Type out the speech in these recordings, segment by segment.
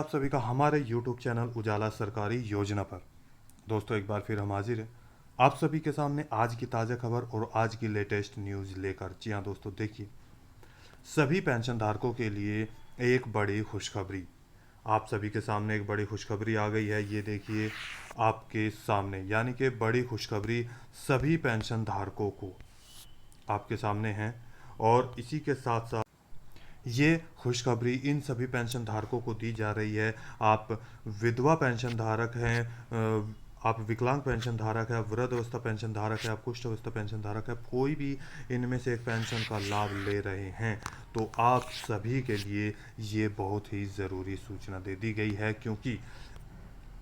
आप सभी का हमारे YouTube चैनल उजाला सरकारी योजना पर। दोस्तों एक बार फिर हम हाजिर हैं आप सभी के सामने आज की ताज़ा खबर और आज की लेटेस्ट न्यूज़ लेकर। जी हाँ दोस्तों, देखिए सभी पेंशन धारकों के लिए एक बड़ी खुशखबरी। आप सभी के सामने एक बड़ी खुशखबरी आ गई है। ये देखिए आपके सामने, यानी कि बड़ी खुशखबरी सभी पेंशन धारकों को आपके सामने है। और इसी के साथ साथ ये खुशखबरी इन सभी पेंशन धारकों को दी जा रही है। आप विधवा पेंशन धारक हैं, आप विकलांग पेंशन धारक है, वृद्ध अवस्था पेंशन धारक है, आप कुष्ठ अवस्था पेंशन धारक है, कोई भी इनमें से एक पेंशन का लाभ ले रहे हैं तो आप सभी के लिए ये बहुत ही ज़रूरी सूचना दे दी गई है। क्योंकि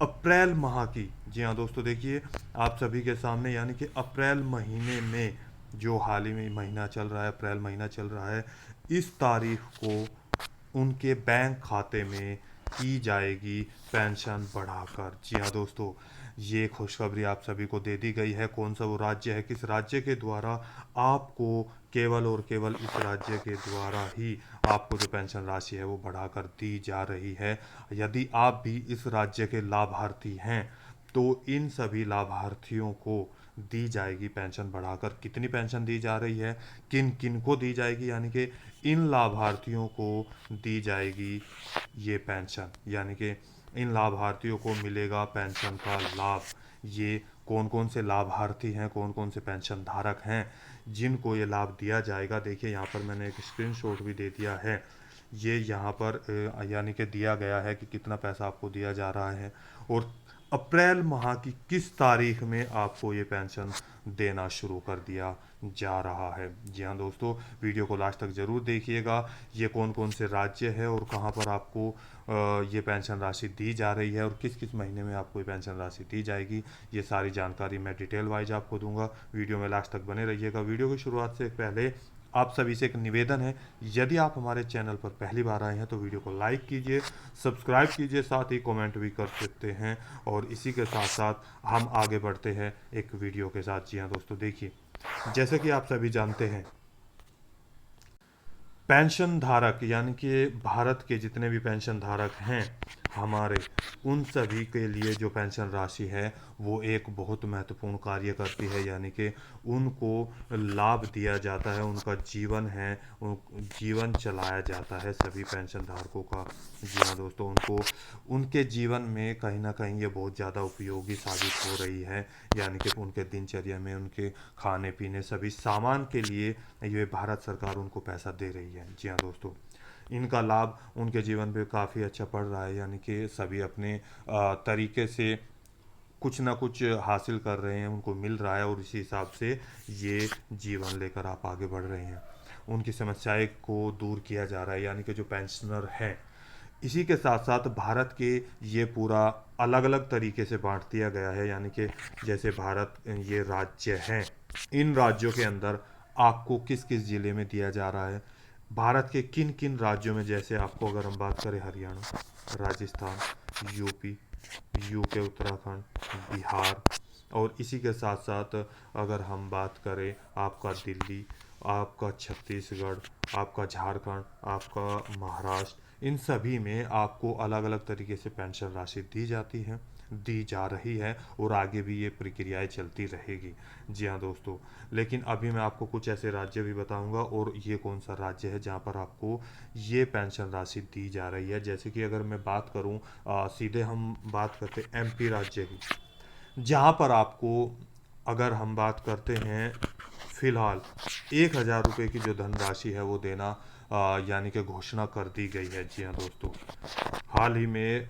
अप्रैल माह की, जी हाँ दोस्तों, देखिए आप सभी के सामने, यानी कि अप्रैल महीने में जो हाल ही में महीना चल रहा है, अप्रैल महीना चल रहा है, इस तारीख को उनके बैंक खाते में की जाएगी पेंशन बढ़ाकर। जी हाँ दोस्तों, ये खुशखबरी आप सभी को दे दी गई है। कौन सा वो राज्य है, किस राज्य के द्वारा आपको केवल और केवल इस राज्य के द्वारा ही आपको जो पेंशन राशि है वो बढ़ाकर दी जा रही है। यदि आप भी इस राज्य के लाभार्थी हैं तो इन सभी लाभार्थियों को दी जाएगी पेंशन बढ़ाकर। कितनी पेंशन दी जा रही है, किन किन को दी जाएगी, यानी कि इन लाभार्थियों को दी जाएगी ये पेंशन, यानी कि इन लाभार्थियों को मिलेगा पेंशन का लाभ। ये कौन कौन से लाभार्थी हैं, कौन कौन से पेंशन धारक हैं जिनको ये लाभ दिया जाएगा। देखिए यहाँ पर मैंने एक स्क्रीनशॉट भी दे दिया है। ये यहाँ पर यानी कि दिया गया है कि कितना पैसा आपको दिया जा रहा है और अप्रैल माह की किस तारीख में आपको ये पेंशन देना शुरू कर दिया जा रहा है। जी हाँ दोस्तों, वीडियो को लास्ट तक ज़रूर देखिएगा। ये कौन कौन से राज्य है और कहाँ पर आपको ये पेंशन राशि दी जा रही है और किस किस महीने में आपको ये पेंशन राशि दी जाएगी, ये सारी जानकारी मैं डिटेल वाइज आपको दूंगा। वीडियो में लास्ट तक बने रहिएगा। वीडियो की शुरुआत से पहले आप सभी से एक निवेदन है, यदि आप हमारे चैनल पर पहली बार आए हैं तो वीडियो को लाइक कीजिए, सब्सक्राइब कीजिए, साथ ही कमेंट भी कर सकते हैं। और इसी के साथ साथ हम आगे बढ़ते हैं एक वीडियो के साथ। जी हाँ दोस्तों, देखिए जैसे कि आप सभी जानते हैं, पेंशन धारक यानी कि भारत के जितने भी पेंशन धारक हैं हमारे, उन सभी के लिए जो पेंशन राशि है वो एक बहुत महत्वपूर्ण कार्य करती है। यानी कि उनको लाभ दिया जाता है, उनका जीवन है, जीवन चलाया जाता है सभी पेंशन धारकों का। जी हाँ दोस्तों, उनको उनके जीवन में कहीं ना कहीं ये बहुत ज़्यादा उपयोगी साबित हो रही है। यानी कि उनके दिनचर्या में, उनके खाने पीने सभी सामान के लिए ये भारत सरकार उनको पैसा दे रही है। जी हाँ दोस्तों, इनका लाभ उनके जीवन पे काफ़ी अच्छा पड़ रहा है। यानी कि सभी अपने तरीके से कुछ ना कुछ हासिल कर रहे हैं, उनको मिल रहा है और इसी हिसाब से ये जीवन लेकर आप आगे बढ़ रहे हैं। उनकी समस्याएं को दूर किया जा रहा है, यानी कि जो पेंशनर हैं। इसी के साथ साथ भारत के ये पूरा अलग अलग तरीके से बांट दिया गया है। यानी कि जैसे भारत ये राज्य हैं, इन राज्यों के अंदर आपको किस किस ज़िले में दिया जा रहा है, भारत के किन किन राज्यों में। जैसे आपको अगर हम बात करें, हरियाणा, राजस्थान, यूपी, यूके, उत्तराखंड, बिहार, और इसी के साथ साथ अगर हम बात करें आपका दिल्ली, आपका छत्तीसगढ़, आपका झारखंड, आपका महाराष्ट्र, इन सभी में आपको अलग अलग तरीके से पेंशन राशि दी जाती है, दी जा रही है और आगे भी ये प्रक्रियाएं चलती रहेगी। जी हाँ दोस्तों, लेकिन अभी मैं आपको कुछ ऐसे राज्य भी बताऊंगा और ये कौन सा राज्य है जहाँ पर आपको ये पेंशन राशि दी जा रही है। जैसे कि अगर मैं बात करूँ, सीधे हम बात करते हैं एमपी राज्य की, जहाँ पर आपको, अगर हम बात करते हैं फिलहाल, 1,000 रुपये की जो धनराशि है वो देना यानी कि घोषणा कर दी गई है। जी हाँ दोस्तों, हाल ही में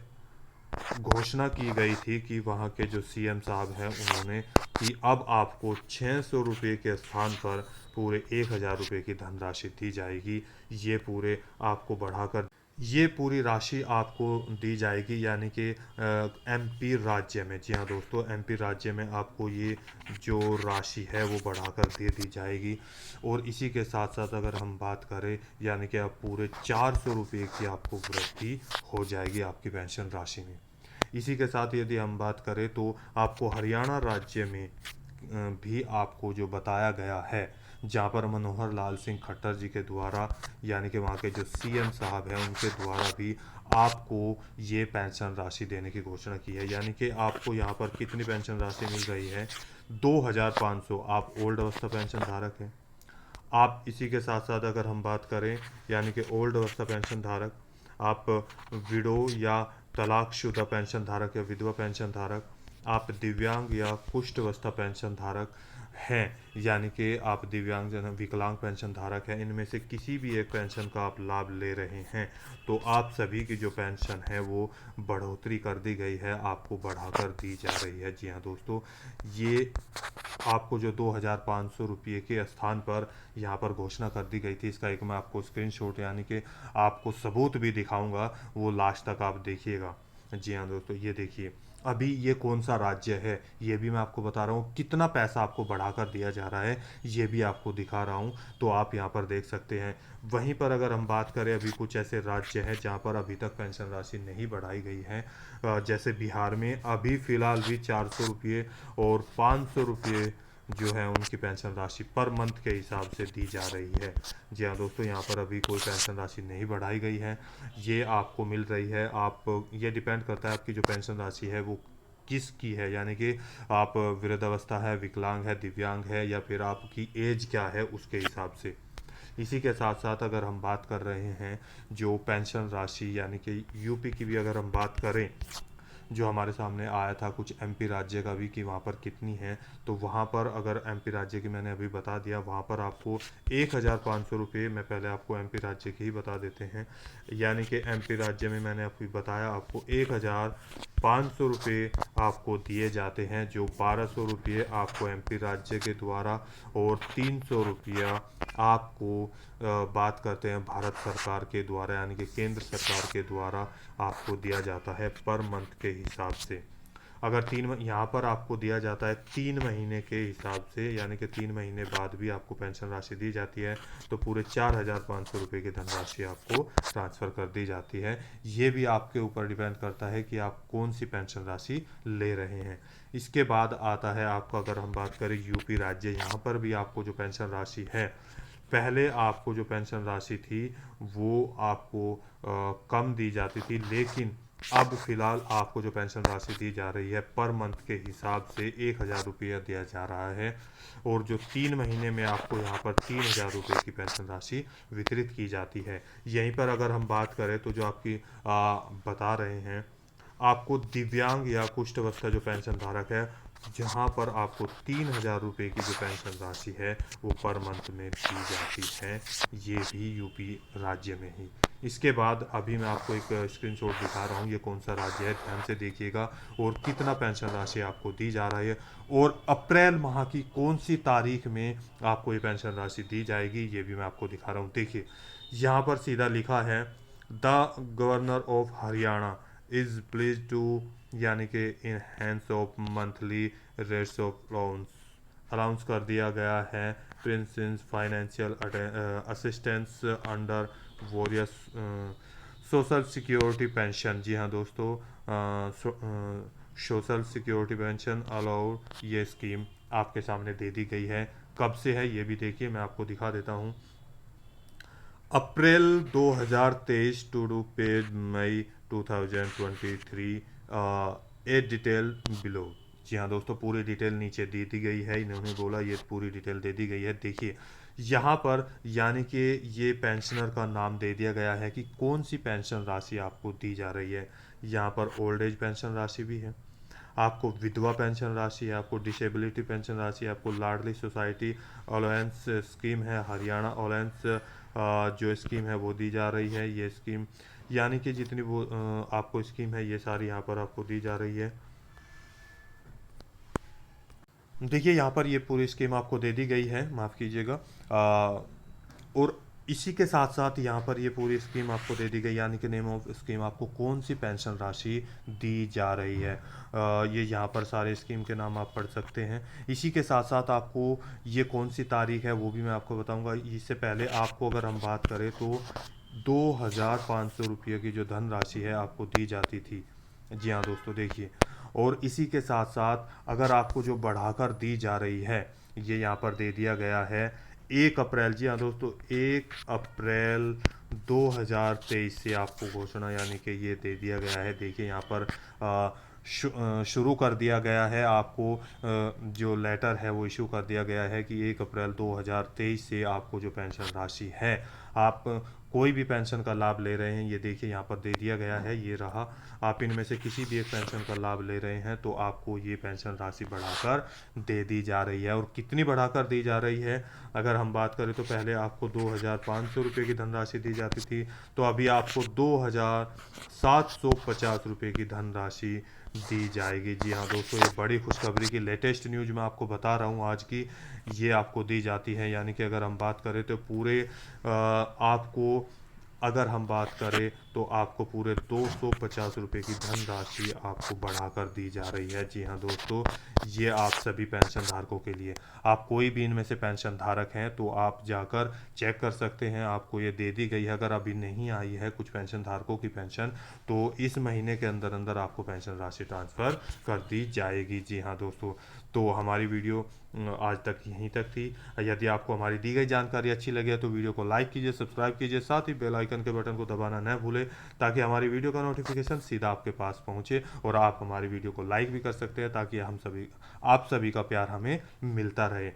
घोषणा की गई थी कि वहाँ के जो सीएम साहब हैं उन्होंने, कि अब आपको 600 रुपये के स्थान पर पूरे 1,000 रुपये की धनराशि दी जाएगी। ये पूरे आपको बढ़ाकर ये पूरी राशि आपको दी जाएगी, यानी कि एमपी राज्य में। जी हाँ दोस्तों, एमपी राज्य में आपको ये जो राशि है वो बढ़ाकर दे दी जाएगी। और इसी के साथ साथ अगर हम बात करें, यानी कि आप पूरे 400 रुपये की आपको वृद्धि हो जाएगी आपकी पेंशन राशि में। इसी के साथ यदि हम बात करें तो आपको हरियाणा राज्य में भी आपको जो बताया गया है जहाँ पर मनोहर लाल सिंह खट्टर जी के द्वारा यानी कि वहाँ के जो सीएम साहब हैं उनके द्वारा भी आपको ये पेंशन राशि देने की घोषणा की है। यानी कि आपको यहाँ पर कितनी पेंशन राशि मिल रही है, 2500। आप ओल्ड अवस्था पेंशन धारक हैं। आप इसी के साथ साथ अगर हम बात करें यानी कि ओल्ड अवस्था पेंशन धारक, आप विडो या तलाकशुदा पेंशन धारक या विधवा पेंशन धारक, आप दिव्यांग या कुष्ठ अवस्था पेंशन धारक हैं, यानी कि आप दिव्यांग जन विकलांग पेंशन धारक हैं, इनमें से किसी भी एक पेंशन का आप लाभ ले रहे हैं तो आप सभी की जो पेंशन है वो बढ़ोतरी कर दी गई है, आपको बढ़ाकर दी जा रही है। जी हाँ दोस्तों, ये आपको जो 2500 रुपये के स्थान पर यहाँ पर घोषणा कर दी गई थी, इसका एक मैं आपको स्क्रीनशॉट यानी कि आपको सबूत भी दिखाऊंगा, वो लास्ट तक आप देखिएगा। जी हाँ दोस्तों, ये देखिए अभी ये कौन सा राज्य है ये भी मैं आपको बता रहा हूँ, कितना पैसा आपको बढ़ाकर दिया जा रहा है ये भी आपको दिखा रहा हूँ, तो आप यहाँ पर देख सकते हैं। वहीं पर अगर हम बात करें, अभी कुछ ऐसे राज्य हैं जहाँ पर अभी तक पेंशन राशि नहीं बढ़ाई गई है, जैसे बिहार में अभी फ़िलहाल भी 400 रुपये और 500 रुपये जो है उनकी पेंशन राशि पर मंथ के हिसाब से दी जा रही है। जी हाँ दोस्तों, यहाँ पर अभी कोई पेंशन राशि नहीं बढ़ाई गई है, ये आपको मिल रही है। आप ये डिपेंड करता है आपकी जो पेंशन राशि है वो किसकी है, यानी कि आप वृद्धावस्था है, विकलांग है, दिव्यांग है, या फिर आपकी एज क्या है उसके हिसाब से। इसी के साथ साथ अगर हम बात कर रहे हैं जो पेंशन राशि यानी कि यूपी की भी अगर हम बात करें, जो हमारे सामने आया था कुछ एमपी राज्य का भी कि वहाँ पर कितनी है, तो वहाँ पर अगर एमपी राज्य की मैंने अभी बता दिया, वहाँ पर आपको 1500 रुपये, मैं पहले आपको एमपी राज्य की ही बता देते हैं। यानी कि एमपी राज्य में मैंने अभी बताया आपको 1500 रुपये आपको दिए जाते हैं, जो 1200 रुपये आपको एमपी राज्य के द्वारा और 300 रुपया आपको बात करते हैं भारत सरकार के द्वारा यानी कि केंद्र सरकार के द्वारा आपको दिया जाता है पर मंथ के हिसाब से। अगर यहाँ पर आपको दिया जाता है 3 महीने के हिसाब से, यानी कि 3 महीने बाद भी आपको पेंशन राशि दी जाती है, तो पूरे 4500 रुपये की धनराशि आपको ट्रांसफ़र कर दी जाती है। ये भी आपके ऊपर डिपेंड करता है कि आप कौन सी पेंशन राशि ले रहे हैं। इसके बाद आता है आपका, अगर हम बात करें यूपी राज्य, यहाँ पर भी आपको जो पेंशन राशि है, पहले आपको जो पेंशन राशि थी वो आपको कम दी जाती थी, लेकिन अब फिलहाल आपको जो पेंशन राशि दी जा रही है पर मंथ के हिसाब से 1000 रुपया दिया जा रहा है, और जो 3 महीने में आपको यहाँ पर 3000 रुपये की पेंशन राशि वितरित की जाती है। यहीं पर अगर हम बात करें तो जो आपकी बता रहे हैं आपको दिव्यांग या कुष्ठ अवस्था जो पेंशन धारक है, जहाँ पर आपको 3000 रुपये की जो पेंशन राशि है वो पर मंथ में दी जाती है, ये भी यूपी राज्य में ही। इसके बाद अभी मैं आपको एक स्क्रीनशॉट दिखा रहा हूँ, ये कौन सा राज्य है, ध्यान से देखिएगा, और कितना पेंशन राशि आपको दी जा रही है, और अप्रैल माह की कौन सी तारीख में आपको ये पेंशन राशि दी जाएगी ये भी मैं आपको दिखा रहा हूँ। देखिए यहाँ पर सीधा लिखा है, the governor of Haryana is please to, यानी कि इन हैंड्स of monthly rates of allowance कर दिया गया है princess financial assistance under various social security pension. जी हाँ दोस्तों, सोशल सिक्योरिटी पेंशन अलाउड ये स्कीम आपके सामने दे दी गई है। कब से है ये भी देखिए, मैं आपको दिखा देता हूँ। April 2023 to paid May 2023, a detail below. जी हाँ दोस्तों, पूरी डिटेल नीचे दे दी गई है, इन्होंने बोला ये पूरी डिटेल दे दी गई है। देखिए यहाँ पर यानी कि ये पेंशनर का नाम दे दिया गया है कि कौन सी पेंशन राशि आपको दी जा रही है। यहाँ पर ओल्ड एज पेंशन राशि भी है, आपको विधवा पेंशन राशि है, आपको डिसेबिलिटी पेंशन राशि है, आपको लाडली सोसाइटी अलाउंस स्कीम है, हरियाणा अलाउंस जो स्कीम है वो दी जा रही है। ये स्कीम यानी कि जितनी वो आपको स्कीम है ये सारी यहाँ पर आपको दी जा रही है। देखिए यहाँ पर ये पूरी स्कीम आपको दे दी गई है, माफ़ कीजिएगा, और इसी के साथ साथ यहाँ पर ये पूरी स्कीम आपको दे दी गई, यानी कि नेम ऑफ स्कीम आपको कौन सी पेंशन राशि दी जा रही है, ये यहाँ पर सारे स्कीम के नाम आप पढ़ सकते हैं। इसी के साथ साथ आपको ये कौन सी तारीख है वो भी मैं आपको बताऊंगा। इससे पहले आपको अगर हम बात करें तो 2500 रुपये की जो धनराशि है आपको दी जाती थी। जी हाँ दोस्तों देखिए, और इसी के साथ साथ अगर आपको जो बढ़ाकर दी जा रही है, ये यहाँ पर दे दिया गया है 1 अप्रैल, जी हाँ दोस्तों, 1 अप्रैल 2023 से आपको घोषणा यानी कि ये दे दिया गया है। देखिए यहाँ पर शुरू कर दिया गया है आपको, जो लेटर है वो इशू कर दिया गया है कि 1 अप्रैल 2023 से आपको जो पेंशन राशि है, आप कोई भी पेंशन का लाभ ले रहे हैं, ये देखिए यहाँ पर दे दिया गया है, ये रहा। आप इनमें से किसी भी एक पेंशन का लाभ ले रहे हैं तो आपको ये पेंशन राशि बढ़ाकर दे दी जा रही है। और कितनी बढ़ाकर दी जा रही है, अगर हम बात करें तो पहले आपको 2,500 रुपये की धनराशि दी जाती थी, तो अभी आपको 2,750 रुपये की धनराशि दी जाएगी। जी हाँ दोस्तों, ये बड़ी खुशखबरी की लेटेस्ट न्यूज़ मैं आपको बता रहा हूँ आज की, ये आपको दी जाती है। यानी कि अगर हम बात करें तो पूरे आपको, अगर हम बात करें तो आपको पूरे 250 रुपये की धनराशि आपको बढ़ाकर दी जा रही है। जी हाँ दोस्तों, ये आप सभी पेंशन धारकों के लिए, आप कोई भी इनमें से पेंशन धारक हैं तो आप जाकर चेक कर सकते हैं, आपको ये दे दी गई है। अगर अभी नहीं आई है कुछ पेंशन धारकों की पेंशन, तो इस महीने के अंदर अंदर आपको पेंशन राशि ट्रांसफ़र कर दी जाएगी। जी हाँ दोस्तों, तो हमारी वीडियो आज तक यहीं तक थी। यदि आपको हमारी दी गई जानकारी अच्छी लगे तो वीडियो को लाइक कीजिए, सब्सक्राइब कीजिए, साथ ही बेल आइकन के बटन को दबाना न भूलें, ताकि हमारी वीडियो का नोटिफिकेशन सीधा आपके पास पहुंचे। और आप हमारी वीडियो को लाइक भी कर सकते हैं ताकि आप सभी का प्यार हमें मिलता रहे।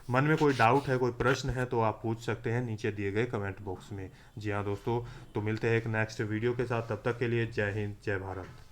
मन में कोई डाउट है, कोई प्रश्न है तो आप पूछ सकते हैं नीचे दिए गए कमेंट बॉक्स में। जी हाँ दोस्तों, तो मिलते हैं एक नेक्स्ट वीडियो के साथ, तब तक के लिए जय हिंद, जय भारत।